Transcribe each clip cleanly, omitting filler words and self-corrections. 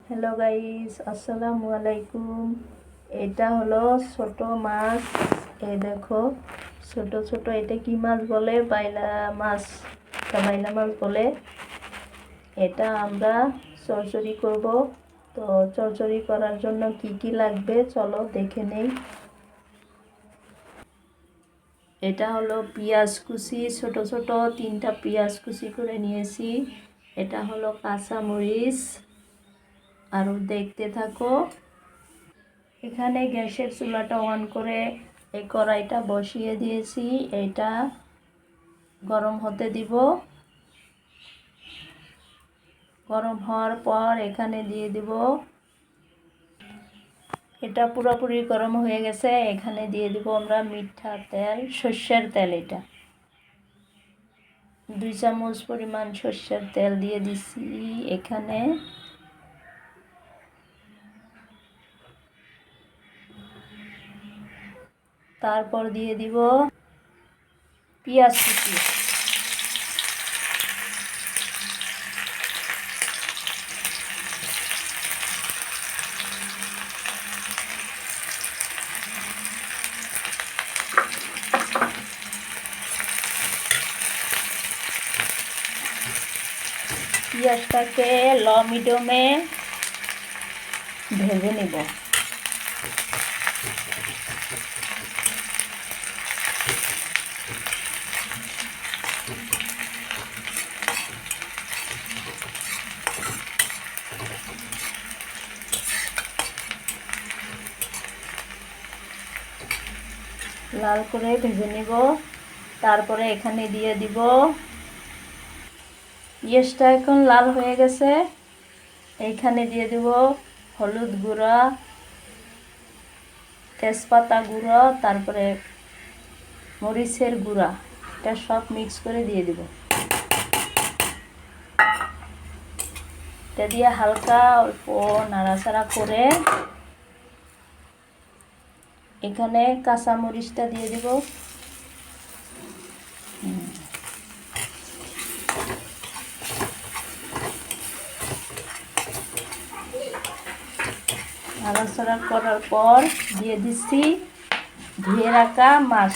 Hello guys, আসসালামু আলাইকুম। এটা হলো ছোট মাছ। এই দেখো, ছোট ছোট এটা কি মাছ বলে? বাইলা মাছ। বাইলা মাছ বলে। এটা আমরা চচ্চড়ি করব। তো চচ্চড়ি করার জন্য কি কি লাগবে চলো দেখে নেই। এটা হলো পেঁয়াজ কুচি, ছোট ছোট 3টা পেঁয়াজ কুচি করে নিয়েছি। এটা হলো কাঁচা মরিচ। আর দেখতে থাকো। এখানে গ্যাসের চুলাটা অন করে এই কড়াইটা বসিয়ে দিয়েছি। এটা গরম হতে দিব। গরম হওয়ার পর এখানে দিয়ে দিব। এটা পুরোপুরি গরম হয়ে গেছে। এখানে দিয়ে দিব আমরা মিঠা তেল, সর্ষের তেল। এটা 2 চামচ পরিমাণ সর্ষের তেল দিয়ে দিছি এখানে। তারপর দিয়ে দিব পেঁয়াজ কুচি। পেঁয়াজটাকে লো মিডিয়ামে ভেজে নেব। লাল করে ভেজে নেব। তারপরে এখানে দিয়ে দিব। পেঁয়াজটা এখন লাল হয়ে গেছে। এইখানে দিয়ে দিব হলুদ গুঁড়া, তেজপাতা গুঁড়ো, তারপরে মরিচের গুঁড়া। এটা সব মিক্স করে দিয়ে দিব। এটা দিয়ে হালকা অল্প নাড়াচাড়া করে এখানে কাঁচা মরিচটা দিয়ে দিব। নাড়াচাড়া করার পর দিয়ে দিচ্ছি ধুয়ে রাখা মাছ।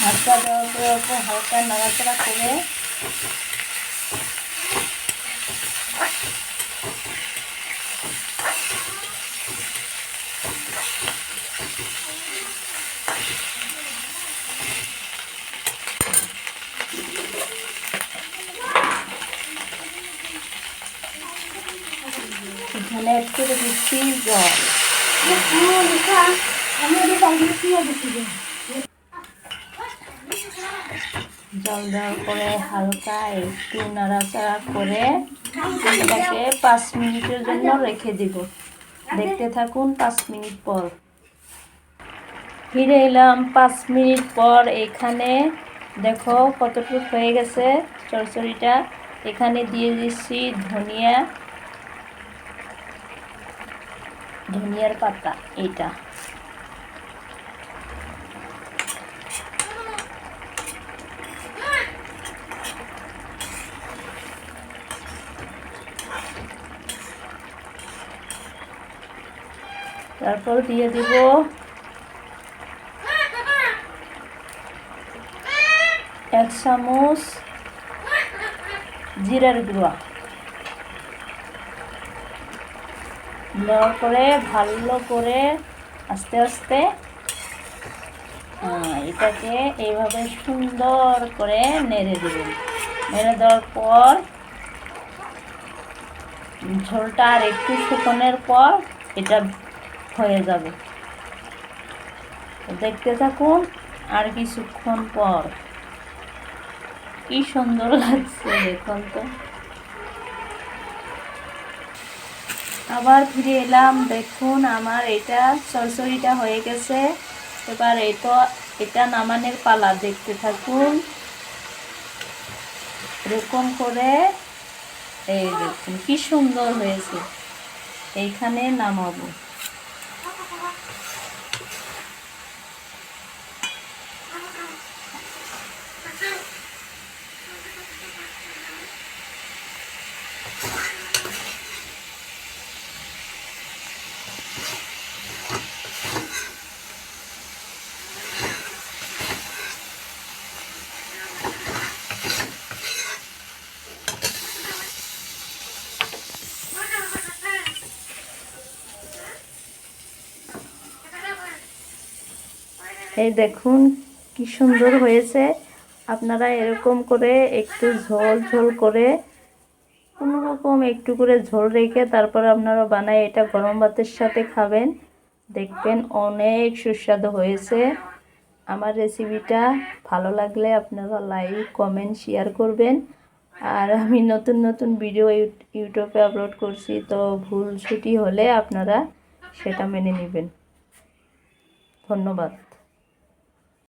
মাছটা দেওয়ার পরে অল্প হালকা নাড়াচাড়া করে এখানে অ্যাড করে দিচ্ছি জল। জল দেওয়ার পরে হালকা একটু নাড়াচাড়া করে এটাকে 5 মিনিটের জন্য রেখে দিব। দেখতে থাকুন 5 মিনিট পর। ফিরে এলাম 5 মিনিট পর। এখানে দেখো কতটুকু হয়ে গেছে চচ্চড়িটা। এখানে দিয়ে দিচ্ছি ধনিয়ার পাতা। এটা তারপর দিয়ে দিব 1 চামচ জিরার গুঁড়া। দেওয়ার পরে ভালো করে আস্তে আস্তে এটাকে এইভাবে সুন্দর করে নেড়ে দেবেন। নেড়ে দেওয়ার পর ঝোলটা আর একটু শুকনোর পর এটা হয়ে যাবে। দেখতে থাকুন। আর কিছুক্ষণ পর কি সুন্দর লাগছে দেখুন তো। আবার ফিরে এলাম। দেখুন আমার এটা চচ্চড়িটা হয়ে গেছে। এবার এটা নামানোর পালা। দেখতে থাকুন। এরকম করে এই দেখুন কি সুন্দর হয়েছে। এইখানে নামাবো। এই দেখুন কি সুন্দর হয়েছে। আপনারা এরকম করে একটু ঝোল ঝোল করে কোনো রকম একটু করে ঝোল রেখে তারপর আপনারা বানায় এটা গরম ভাতের সাথে খাবেন, দেখবেন অনেক সুস্বাদু হয়েছে। আমার রেসিপিটা ভালো লাগলে আপনারা লাইক কমেন্ট শেয়ার করবেন। আর আমি নতুন নতুন ভিডিও ইউটিউবে আপলোড করছি, তো ভুল ত্রুটি হলে আপনারা সেটা মেনে নেবেন। ধন্যবাদ।